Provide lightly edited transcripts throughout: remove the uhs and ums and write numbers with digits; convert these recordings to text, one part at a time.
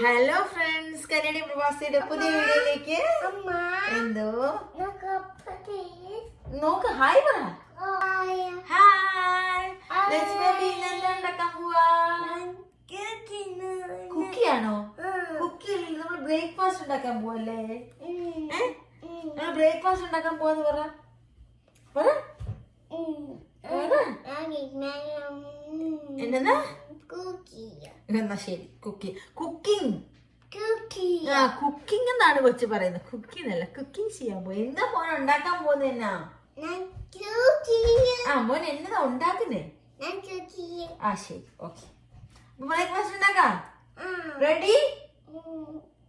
Hello friends, Kannada പ്രവാസിയുടെ പുതിയ വീഡിയോയിലേക്ക് എന്തോ നോക്ക്. ഹായ് പറ. ഹായ്. ഇന്നെന്താ ഉണ്ടാക്കാൻ പോവാ? കുക്കിയാണോ? കുക്കി നമ്മൾ ബ്രേക്ക്ഫാസ്റ്റ് ഉണ്ടാക്കാൻ പോവല്ലേ? നമ്മൾ ബ്രേക്ക്ഫാസ്റ്റ് ഉണ്ടാക്കാൻ പോവാന്ന് പറ. എന്നാ എന്നാ ശരി. കുക്കിംഗ് എന്നാണ് കൊച്ചു പറയുന്നത്. കുക്കിംഗ് അല്ല, കുക്കിംഗ് ചെയ്യാൻ പോയി. എന്താ മോനെ ഉണ്ടാക്കാൻ പോകുന്നത്? എന്നാ മോൻ എന്നതാ ഉണ്ടാക്കുന്നേ? ശരി, ഓക്കെ. ബ്രേക്ക്ഫാസ്റ്റ് ഉണ്ടാക്കാം. റെഡി?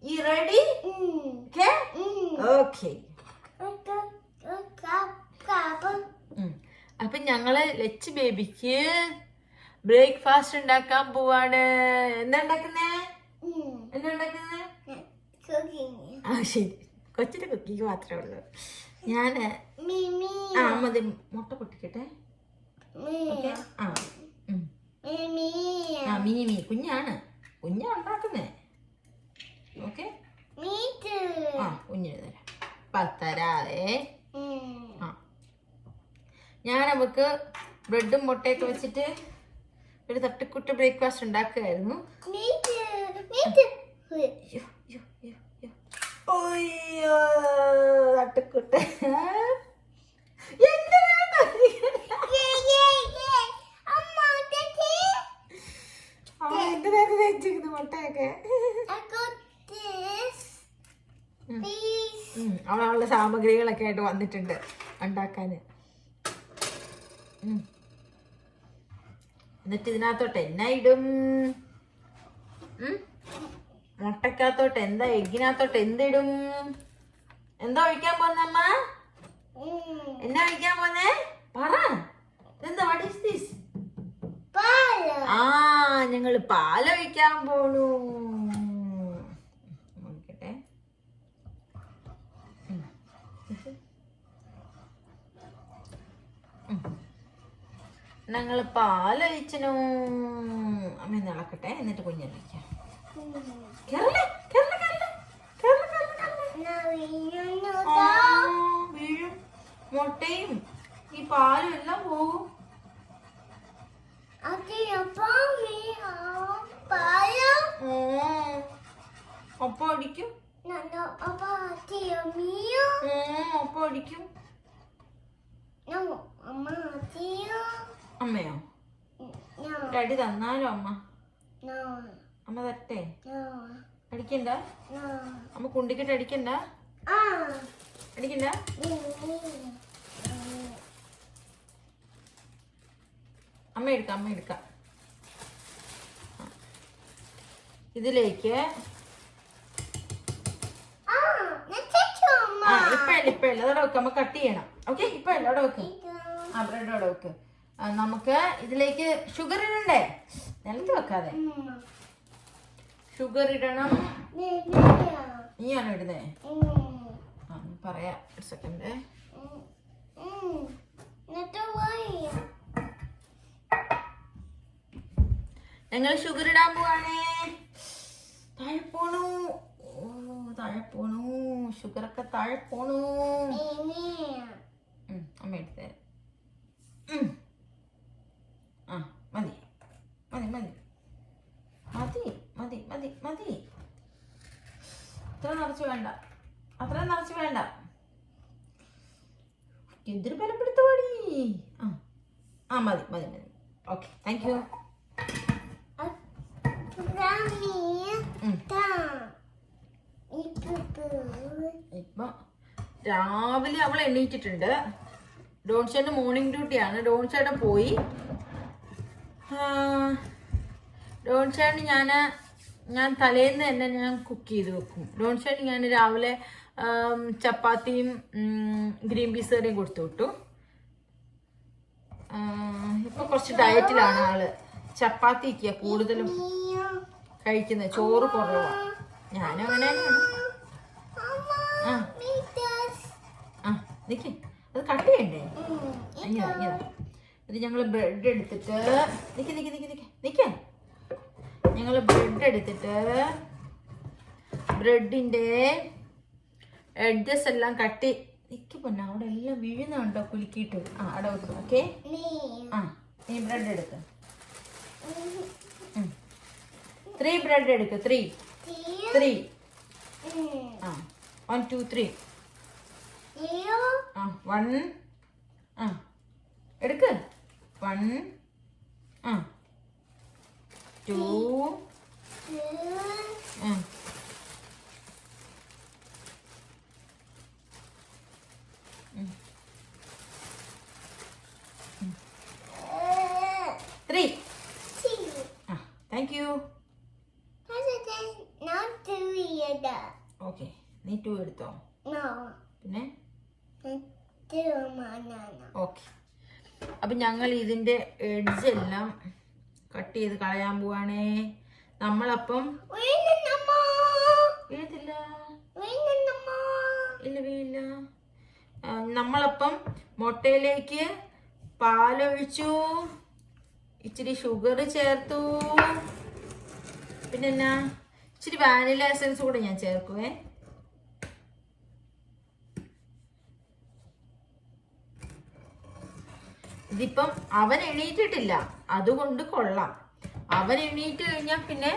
ഈ റെഡി? ഓക്കെ. അപ്പൊ ഞങ്ങള് ലച്ച് ബേബിക്ക് ബ്രേക്ക്ഫാസ്റ്റ് ഉണ്ടാക്കാൻ പോവാണ്. എന്താ ഉണ്ടാക്കുന്നേ? ശരി, കൊച്ചിന്റെ കുക്കിങ് മാത്രമേ ഉള്ളൂ. ഞാന് മതി. മുട്ട പൊട്ടിക്കട്ടെ. മീമി കുഞ്ഞാണ് ഉണ്ടാക്കുന്നേ. ഓക്കെ, കുഞ്ഞിന് തരാം. പത്തരാവേ. ഞാൻ നമുക്ക് ബ്രെഡും മുട്ടയൊക്കെ വെച്ചിട്ട് ഒരു തട്ടിക്കുട്ടി ബ്രേക്ക്ഫാസ്റ്റ് ഉണ്ടാക്കുകയായിരുന്നു. തട്ടിക്കുട്ട എന്റെ നേരത്തെ തേച്ചിരിക്കുന്നു മുട്ടയൊക്കെ. അവളുടെ സാമഗ്രികളൊക്കെ ആയിട്ട് വന്നിട്ടുണ്ട് ഉണ്ടാക്കാന്. എന്നിട്ട് ഇതിനകത്തോട്ട് എന്നാ ഇടും? മുട്ടക്കകത്തോട്ട് എന്താ, എഗ്ഗിനകത്തോട്ട് എന്തിടും? എന്താ ഒഴിക്കാൻ പോന്നമ്മ? എന്നാ ഒഴിക്കാൻ പോന്നേ? പറ. എന്താ? What is this? ഞങ്ങള് പാലൊഴിക്കാൻ പോണു. നോക്കട്ടെ. ഞങ്ങള് പാലൊഴിച്ചനു. അമ്മ ഇളക്കട്ടെ, എന്നിട്ട് കുഞ്ഞൊഴിക്കാം. വീഴും. മുട്ടയും ഈ പാലും എല്ലാം പോവും. ഒപ്പം അടിക്കും. ഒപ്പം അടിക്കും. അമ്മയോ? ഡാഡി തന്നാലോ അമ്മ? അമ്മ തരട്ടെ? അടിക്കണ്ട? അമ്മ കുണ്ടിക്കിട്ട് അടിക്കണ്ട? അടിക്കണ്ട? അമ്മ എടുക്കാം. ഇതിലേക്ക് ഇപ്പഴല്ല അതോടെ വെക്ക്. അമ്മ കട്ട് ചെയ്യണം. ഓക്കെ, ഇപ്പഴല്ല, അവിടെ വെക്ക്. ബ്രെഡ് അവിടെ വെക്ക്. നമുക്ക് ഇതിലേക്ക് ഷുഗർ ഇടണ്ടേ? നിലത്ത് വെക്കാതെ ഷുഗർ ഇടണം. നീയാണോ ഇടുന്നേ? പറയാ, ഒരു സെക്കൻഡ്. ഞങ്ങൾ ഷുഗർ ഇടാൻ പോവാണേ. താഴെ പോണു. ഷുഗറൊക്കെ താഴെ പോണു. അമ്മ എടുത്തേ. മതി. അത്ര നിറച്ച് വേണ്ട. എന്തൊരു ബലപ്പെടുത്ത പണി. മതി. Okay, thank you. ഇപ്പൊ രാവിലെ അവൾ എണീറ്റിട്ടുണ്ട്. ഡോൺചേട്ടൻ മോർണിംഗ് ഡ്യൂട്ടിയാണ്. ഡോൺചേട്ടൻ പോയി. ഡോൺചേട്ടൻ ഞാൻ തലേന്ന് തന്നെ ഞാൻ കുക്ക് ചെയ്ത് വെക്കും. ഡോൺചേട്ടൻ ഞാൻ രാവിലെ ചപ്പാത്തിയും ഗ്രീൻ പീസ് കറിയും കൊടുത്തു വിട്ടു. ഇപ്പൊ കുറച്ച് ഡയറ്റിലാണ് ആള്. ചപ്പാത്തിക്ക് കൂടുതലും കഴിക്കുന്നത്, ചോറ് കുറവാണ്. ഞാനും അങ്ങനെ നിക്ക്, അത് കട്ട് ചെയ്യണ്ടേ? ഇത് ഞങ്ങൾ ബ്രെഡ് എടുത്തിട്ട് ഞങ്ങൾ ബ്രെഡ് എടുത്തിട്ട് ബ്രെഡിൻ്റെ എഡ്ജസ് എല്ലാം കട്ടി നിൽക്കി പൊന്നെ, അവിടെ എല്ലാം വീഴുന്നുണ്ടോ കുലുക്കിയിട്ട്. അവിടെ വെക്കും. ഓക്കെ, നീ ബ്രെഡ് എടുക്ക. 3 ബ്രെഡ് എടുക്ക. 3 1 2 3 1 എടുക്ക്. 1 2 3. Thank you. ഓക്കെ, നീ 2 എടുത്തോ. പിന്നെ ഓക്കെ. അപ്പം ഞങ്ങൾ ഇതിൻ്റെ എഡ്ജ് എല്ലാം കട്ട് ചെയ്ത് കളയാൻ പോവാണേ. നമ്മളപ്പം വീഴത്തില്ല, ഇല്ല വീഴില്ല. നമ്മളപ്പം മുട്ടയിലേക്ക് പാലൊഴിച്ചു, ഇച്ചിരി ഷുഗർ ചേർത്തു, പിന്നെ എന്നാ ഇച്ചിരി വാനില എസൻസ് കൂടെ ഞാൻ ചേർക്കുവേ. ഇതിപ്പം അവൻ എണീറ്റിട്ടില്ല, അതുകൊണ്ട് കൊള്ളാം. അവൻ എണീറ്റ് കഴിഞ്ഞാൽ പിന്നെ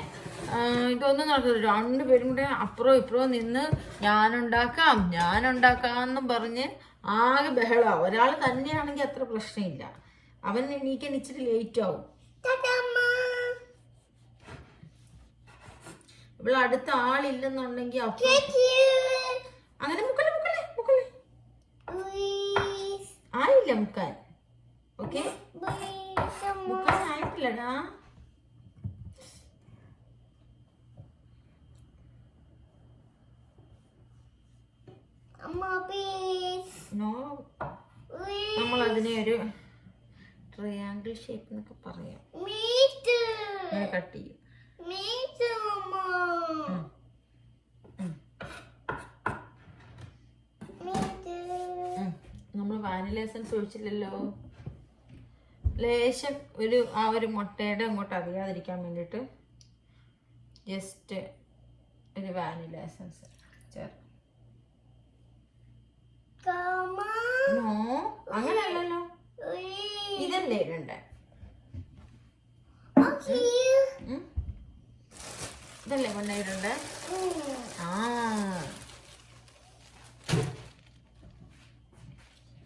ഇതൊന്നും നടക്കില്ല. രണ്ടുപേരും കൂടെ അപ്പുറവും ഇപ്പുറവും നിന്ന് ഞാനുണ്ടാക്കാമെന്നും പറഞ്ഞ് ആകെ ബഹളമാണ്. ഒരാൾ തന്നെയാണെങ്കിൽ അത്ര പ്രശ്നമില്ല. അവൻ എണീക്കാൻ ഇച്ചിരി ലേറ്റ് ആവും. ഇവിടെ അടുത്ത ആളില്ലെന്നുണ്ടെങ്കിൽ അങ്ങനെ മുക്കല്ലേ ആയില്ല മുക്കാൻ. ഓക്കെ, മുക്കാൻ ആയിട്ടില്ലടാ. നമ്മൾ അതിനെ ഒരു ട്രയാങ്കിൾ ഷേപ്പ് എന്നൊക്കെ പറയാം. കട്ട് ചെയ്യും. നമ്മൾ വാനില എസൻസ് ഒഴിച്ചില്ലല്ലോ. ലേശം ഒരു മുട്ടയുടെ അങ്ങോട്ട് അറിയാതിരിക്കാൻ വേണ്ടിയിട്ട് ജസ്റ്റ് ഒരു വാനില എസൻസ് ചേർക്കും. അങ്ങനെയല്ലല്ലോ, ഇതല്ലേ ഇടണ്ടേ? ഇതല്ലേ കൊണ്ടിടണ്ടേ?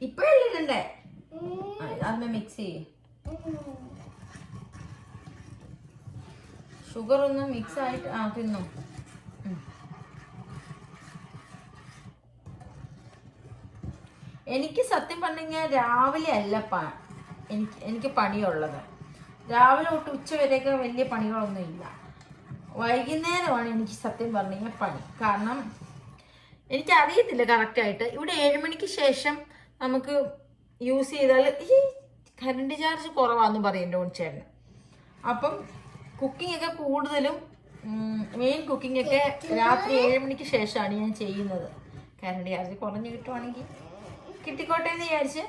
ഇപ്പഴല്ലേ ഇടണ്ടേ? അതൊന്ന് മിക്സ് ചെയ്യേ. ഷുഗർ ഒന്ന് മിക്സ് ആയിട്ട് തിന്നു. എനിക്ക് സത്യം പറഞ്ഞു കഴിഞ്ഞാൽ രാവിലെ അല്ല എനിക്ക് പണിയുള്ളത്. രാവിലെ തൊട്ട് ഉച്ച വരെയൊക്കെ വലിയ പണികളൊന്നും ഇല്ല. വൈകുന്നേരമാണ് എനിക്ക് സത്യം പറഞ്ഞു കഴിഞ്ഞാൽ പണി. കാരണം എനിക്കറിയത്തില്ല കറക്റ്റായിട്ട്. ഇവിടെ 7 മണിക്ക് ശേഷം നമുക്ക് യൂസ് ചെയ്താൽ ഈ കറണ്ട് ചാർജ് കുറവാണെന്ന് പറയും എൻ്റെ ചേട്ടന്. അപ്പം കുക്കിംഗ് ഒക്കെ കൂടുതലും മെയിൻ കുക്കിംഗ് ഒക്കെ രാത്രി 7 മണിക്ക് ശേഷമാണ് ഞാൻ ചെയ്യുന്നത്. കറണ്ട് ചാർജ് കുറഞ്ഞ് കിട്ടുവാണെങ്കിൽ കിട്ടിക്കോട്ടെ എന്ന് വിചാരിച്ച്.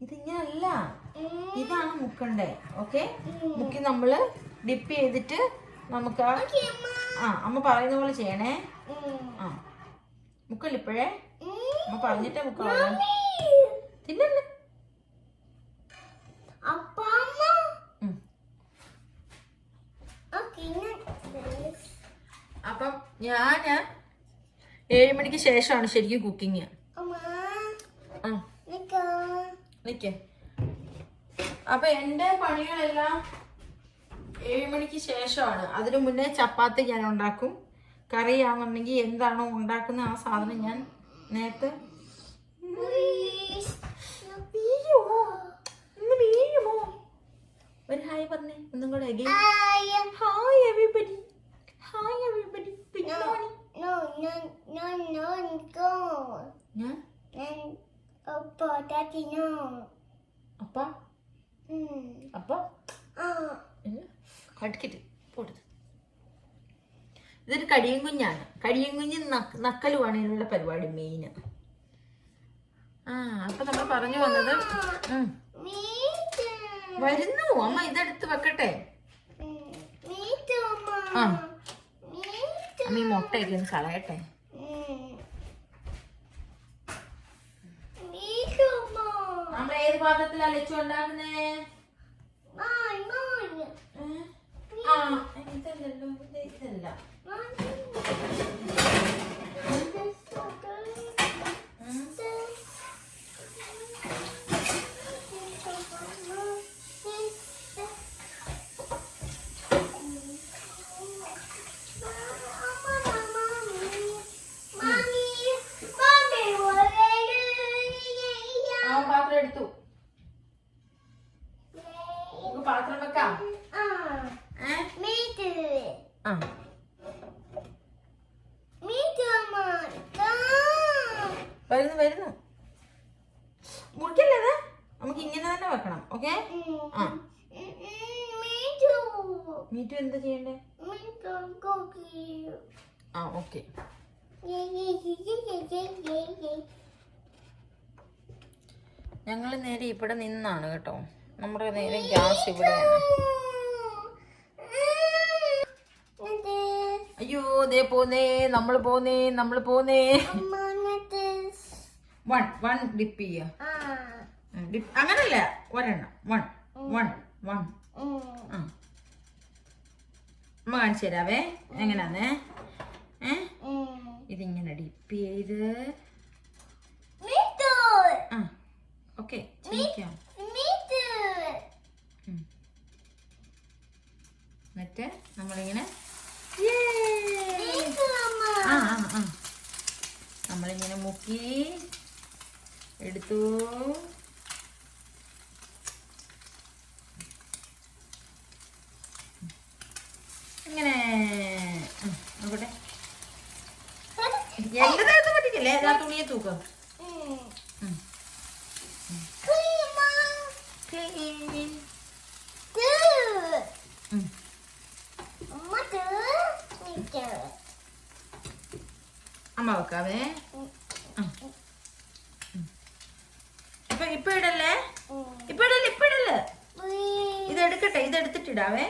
ഇതിങ്ങനല്ല, ഇതാണ് മുക്കണ്ടേ. ഓക്കെ, മുക്കി നമ്മൾ ഡിപ്പ് ചെയ്തിട്ട് നമുക്ക് അമ്മ പറയുന്ന പോലെ ചെയ്യണേ. മുക്കല്ലിപ്പോഴേ അമ്മ പറഞ്ഞിട്ടേ മുക്കാവൂ. തിന്നല്ലേ അപ്പം ഞാന് 7 മണിക്ക് ശേഷമാണ് ശരിക്കും കുക്കിങ്. നിക്ക്. അപ്പൊ എൻ്റെ പണികളെല്ലാം 7 മണിക്ക് ശേഷമാണ്. അതിനു മുന്നേ ചപ്പാത്തി ഞാൻ ഉണ്ടാക്കും. കറിയാണെന്നുണ്ടെങ്കിൽ എന്താണോ ഉണ്ടാക്കുന്ന ആ സാധനം ഞാൻ നേരത്തെ വീഴുമോ? ഒരു ഹായ് പറഞ്ഞേ ഒന്നും കൂടെ. Hi everybody, hi everybody. Good morning. അപ്പ കടിക്കിട്ട് കൊടുത്ത്. ഇതൊരു കടിയും കുഞ്ഞാണ്. കടിയും കുഞ്ഞ് നക്കലുമാണ് ഇതിനുള്ള പരിപാടി മെയിന്. അപ്പൊ നമ്മൾ പറഞ്ഞു വന്നത് വരുന്നു. അമ്മ ഇതെടുത്ത് വെക്കട്ടെ. അമ്മ ഈ മുട്ടയൊക്കെ ഒന്ന് കളയട്ടെ. നമ്മൾ ഏത് പാത്രത്തിലാ ലച്ചു ഉണ്ടാക്കുന്നേ? ഇതല്ലല്ലോ, ഇതല്ല. പാത്രം എടുത്തു. പാത്രം വെക്കാം. വരുന്നു. മുറിക്കല്ലേ? നമുക്ക് ഇങ്ങനെ തന്നെ വെക്കണം. ഓക്കെ. മീറ്റു എന്താ ചെയ്യണ്ടേ? ഓക്കെ. ഞങ്ങൾ നേരെ ഇവിടെ നിന്നാണ് കേട്ടോ. നമ്മുടെ നേരെ ഗ്യാസ് ഇവിടെയാണ്. അയ്യോ, ദേ പോന്നേ, നമ്മള് പോന്നേ. വൺ ഡിപ്പ് ചെയ്യ. അങ്ങനല്ല, ഒരെണ്ണം. വൺ. അമ്മ കാണിച്ചു തരാവേ എങ്ങനാന്നേ. ഇതിങ്ങനെ ഡിപ്പ് ചെയ്ത് ഓക്കെ ചെയ്യാം. എന്നിട്ട് നമ്മളിങ്ങനെ നമ്മളിങ്ങനെ മുക്കി എടുത്തു. ഇങ്ങനെ നോക്കട്ടെ. എന്റെ നേരത്തെ പറ്റിക്കല്ലേ? ആ തുണിയെ തൂക്കം. അമ്മ വെക്കാവേ. ഇപ്പൊ ഇടല്ലേ. ഇതെടുക്കട്ടെ, ഇതെടുത്തിട്ടിടാവേ.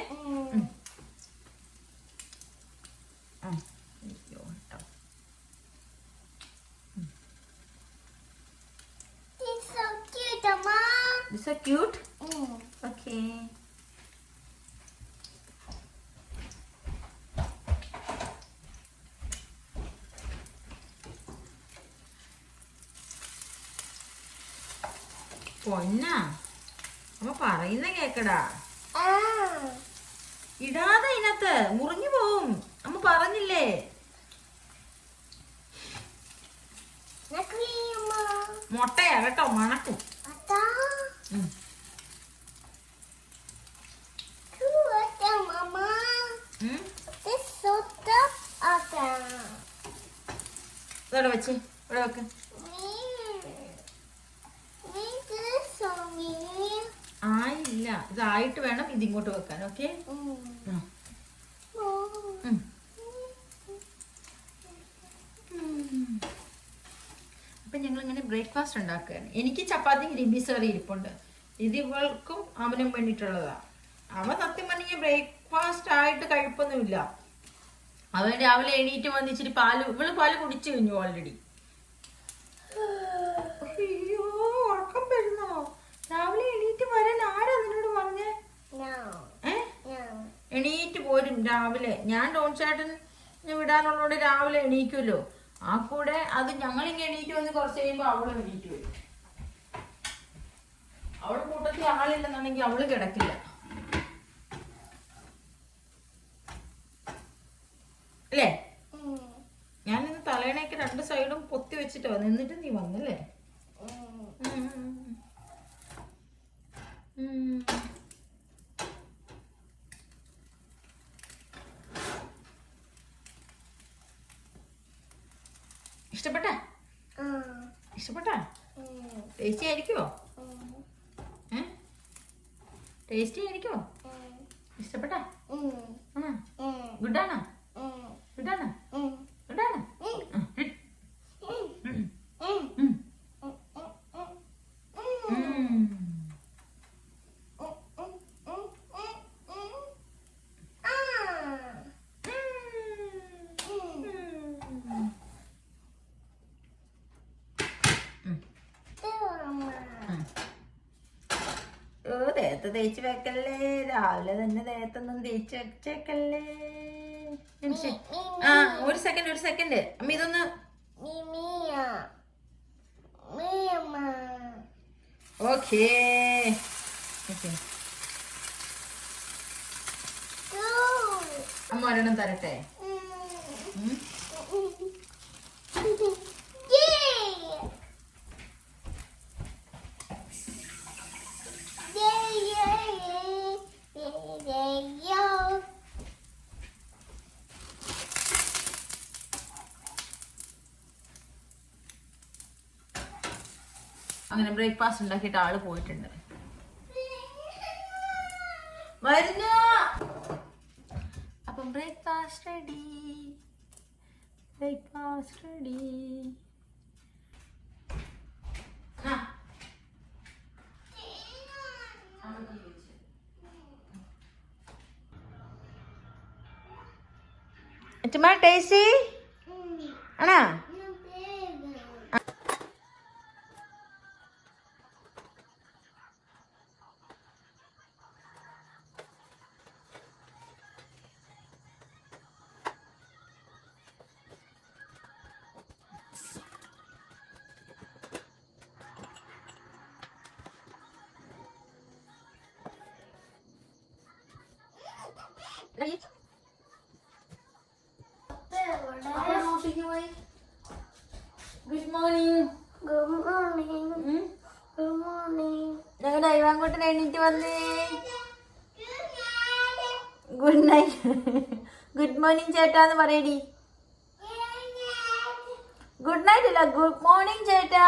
This so cute. Okay. പൊന്നാ, അമ്മ പറയുന്ന കേക്കടാ. ഇടാതെ ഇതിനകത്ത് മുറിഞ്ഞു പോവും. അമ്മ പറഞ്ഞില്ലേ? മുട്ടയാ കേട്ടോ, മണക്കും. ഇവിടെ വെച്ച്, ഇവിടെ വെക്ക്. ആയില്ല, ഇതായിട്ട് വേണം ഇതിങ്ങോട്ട് വെക്കാൻ. ഓക്കെ. അപ്പൊ ഞങ്ങൾ ഇങ്ങനെ ബ്രേക്ക്ഫാസ്റ്റ് ഉണ്ടാക്കുകയാണ്. എനിക്ക് ചപ്പാത്തി ഗ്രീൻ പീസ് കറി ഇരിപ്പുണ്ട്. ഇത് ഇവൾക്കും അവനും വേണ്ടിയിട്ടുള്ളതാ. അവൻ സത്യം പറഞ്ഞെങ്കിൽ ബ്രേക്ക്ഫാസ്റ്റ് ആയിട്ട് കഴിപ്പൊന്നുമില്ല. അവൻ രാവിലെ എണീറ്റ് വന്ന് ഇച്ചിരി ഇവള് പാല് കുടിച്ചു കഴിഞ്ഞു ഓൾറെഡി. അയ്യോ, ഉറക്കം വരുന്നോ? രാവിലെ എണീറ്റ് വരാൻ ആരാ നിന്നോട് പറഞ്ഞേ? എണീറ്റ് പോരും രാവിലെ. ഞാൻ ഡോൺ ചേട്ടന് വിടാനുള്ളോണ്ട് രാവിലെ എണീക്കുമല്ലോ. ആ കൂടെ അത് ഞങ്ങളിങ്ങനെ എണീറ്റ് വന്ന് കുറച്ച് കഴിയുമ്പോ അവള് എണീറ്റ് വരും. അവള് കൂട്ടത്തിൽ ആളില്ലെന്നുണ്ടെങ്കിൽ അവള് കിടക്കില്ല. അല്ലേ? ഞാനിന്ന് തലേണയൊക്കെ 2 സൈഡും പൊത്തി വെച്ചിട്ട് വന്നു. എന്നിട്ട് നീ വന്നല്ലേ? ഇഷ്ടപ്പെട്ട? ടേസ്റ്റി ആയിരിക്കുമോ? ടേസ്റ്റി ആയിരിക്കുമോ? ഇഷ്ടപ്പെട്ട? ഗുഡാണോ? ഗുഡാണോ? ഗുഡാണോ? ദേഹത്ത് തേച്ച് വെക്കല്ലേ, രാവിലെ തന്നെ ദേഹത്തൊന്നും തേച്ച് വെച്ചേക്കല്ലേ. ആ ഒരു സെക്കൻഡ് അമ്മ ഇതൊന്ന് ഓക്കേ. അമ്മ ഒരെണ്ണം തരട്ടെ. അങ്ങനെ ബ്രേക്ക്ഫാസ്റ്റ് ഉണ്ടാക്കിയിട്ട് ആള് പോയിട്ടുണ്ട്. വരുന്നു. Appam breakfast ready. ടേസ്റ്റി ആണോ? Good morning. ഞങ്ങളുടെ അയവാങ്കോട്ടൻ എണീറ്റ് വന്നേ. Good night. ഗുഡ് മോർണിംഗ് ചേട്ടാന്ന് പറയടി. ഗുഡ് നൈറ്റ് അല്ല, ഗുഡ് മോർണിംഗ് ചേട്ടാ.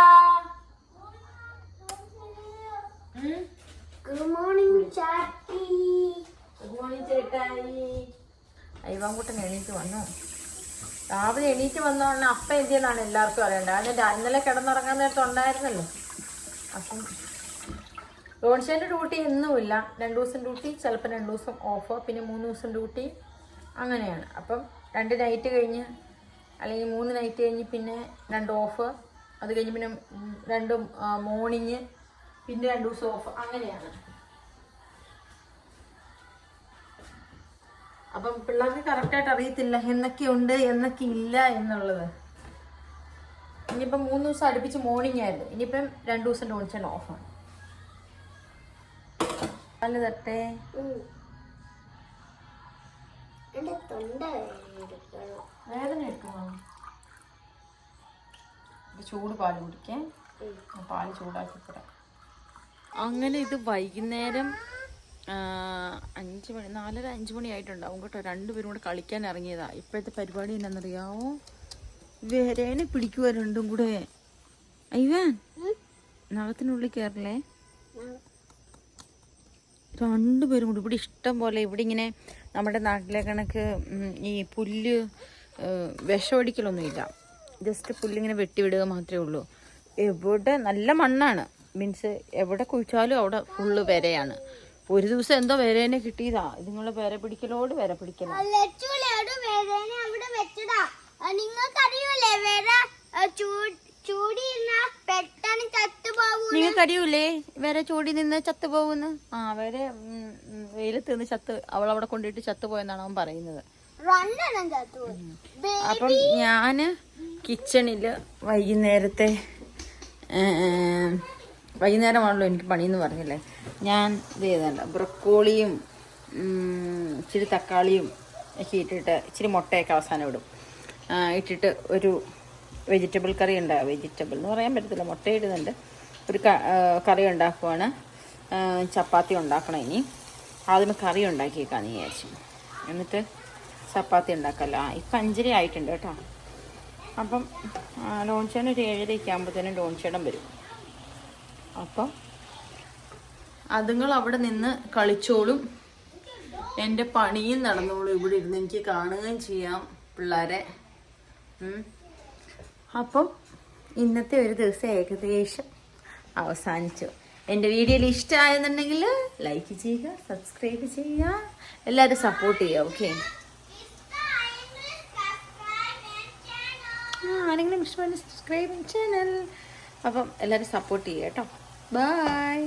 ഗുഡ് മോർണിംഗ് ചാട്ടി. ഗുഡ് മോർണിംഗ് ചേട്ടായി. അയവാങ്കോട്ടൻ എണീറ്റ് വന്നു. രാവിലെ എണീറ്റ് വന്നോണ്ട് അപ്പം എന്തിയെന്നാണ് എല്ലാവർക്കും അറിയേണ്ടത്. അതിന് ഇന്നലെ കിടന്നുറങ്ങാൻ നേരത്തെ ഉണ്ടായിരുന്നല്ലോ. അപ്പം റോൺഷേൻ്റെ ഡ്യൂട്ടി എന്നുമില്ല. 2 ദിവസം ഡ്യൂട്ടി, ചിലപ്പോൾ 2 ദിവസം ഓഫ്, പിന്നെ 3 ദിവസം ഡ്യൂട്ടി, അങ്ങനെയാണ്. അപ്പം 2 നൈറ്റ് കഴിഞ്ഞ് അല്ലെങ്കിൽ 3 നൈറ്റ് കഴിഞ്ഞ് പിന്നെ 2 ഓഫ്, അത് കഴിഞ്ഞ് പിന്നെ 2 മോർണിംഗ്, പിന്നെ 2 ദിവസം ഓഫ്, അങ്ങനെയാണ്. അപ്പം പിള്ളേർക്ക് കറക്റ്റായിട്ട് അറിയത്തില്ല എന്നൊക്കെയുണ്ട് എന്നൊക്കെ ഇല്ല എന്നുള്ളത്. ഇനിയിപ്പം 3 ദിവസം അടുപ്പിച്ച് മോർണിംഗ് ആയിരുന്നു. ഇനിയിപ്പം 2 ദിവസം ഡോൺച്ചാൻ ഓഫാണ്. അല്ല തട്ടെ വേദന എടുക്കണോ? ചൂട് പാല് കുടിക്കാൻ, പാല് ചൂടാക്കിപ്പെടാം. അങ്ങനെ ഇത് വൈകുന്നേരം 5 മണി, 4:30 5 മണി ആയിട്ടുണ്ടാവും കേട്ടോ. 2 പേരും കൂടെ കളിക്കാൻ ഇറങ്ങിയതാ. ഇപ്പോഴത്തെ പരിപാടി എന്നാന്നറിയാമോ? വേരേനെ പിടിക്കുക 2ഉം കൂടെ. അയ്യാൻ നഖത്തിനുള്ളിൽ കയറില്ലേ? 2 പേരും കൂടി. ഇവിടെ ഇഷ്ടം പോലെ, ഇവിടെ ഇങ്ങനെ നമ്മുടെ നാട്ടിലെ കണക്ക് ഈ പുല്ല് വിഷമടിക്കലൊന്നുമില്ല. ജസ്റ്റ് പുല്ലിങ്ങനെ വെട്ടിവിടുക മാത്രമേ ഉള്ളൂ. എവിടെ നല്ല മണ്ണാണ്, മീൻസ് എവിടെ കുഴിച്ചാലും അവിടെ ഫുള്ള് വരയാണ്. ഒരു ദിവസം എന്തോ വരേനെ കിട്ടിയതാ. ഇതുങ്ങളെ വര പിടിക്കലോട് വര പിടിക്കല. നിങ്ങൾക്കറിയൂലേ വര ചൂടി നിന്ന് ചത്തു പോകുന്ന? വര വെയിലത്ത് നിന്ന് ചത്ത്, അവളവിടെ കൊണ്ടിട്ട് ചത്തുപോയെന്നാണ് അവൻ പറയുന്നത്. അപ്പം ഞാന് കിച്ചണില് വൈകുന്നേരമാണല്ലോ എനിക്ക് പണിയെന്ന് പറഞ്ഞില്ലേ. ഞാൻ ഇത് ചെയ്തല്ല, ബ്രക്കോളിയും ഇച്ചിരി തക്കാളിയും ഒക്കെ ഇട്ടിട്ട്, ഇച്ചിരി മുട്ടയൊക്കെ അവസാനം ഇടും, ഇട്ടിട്ട് ഒരു വെജിറ്റബിൾ കറി ഉണ്ടാകും. വെജിറ്റബിൾ എന്ന് പറയാൻ പറ്റത്തില്ല, മുട്ട ഇടുന്നുണ്ട്. ഒരു കറി ഉണ്ടാക്കുവാണ്. ചപ്പാത്തി ഉണ്ടാക്കണം. ഇനി ആദ്യമേ കറി ഉണ്ടാക്കിയേക്കാന്ന് വിചാരിച്ചു, എന്നിട്ട് ചപ്പാത്തി ഉണ്ടാക്കല്ല. ഇപ്പം 5:30 ആയിട്ടുണ്ട് കേട്ടോ. അപ്പം ലോൺചേട്ടൻ ഒരു 7:30 ആകുമ്പോഴത്തേനും ലോൺചേട്ടൻ വരും. അപ്പം അതുങ്ങൾ അവിടെ നിന്ന് കളിച്ചോളും, എൻ്റെ പണിയും നടന്നോളും. ഇവിടെ ഇരുന്ന് എനിക്ക് കാണുകയും ചെയ്യാം പിള്ളേരെ. അപ്പം ഇന്നത്തെ ഒരു ദിവസം ഏകദേശം അവസാനിച്ചു. എൻ്റെ വീഡിയോയിൽ ഇഷ്ടമായെന്നുണ്ടെങ്കിൽ ലൈക്ക് ചെയ്യുക, സബ്സ്ക്രൈബ് ചെയ്യുക, എല്ലാവരും സപ്പോർട്ട് ചെയ്യുക. ഓക്കെ, ആരെങ്കിലും ഇഷ്ടമായി സബ്സ്ക്രൈബ് ചാനൽ. അപ്പം എല്ലാവരും സപ്പോർട്ട് ചെയ്യുക കേട്ടോ. ബൈ.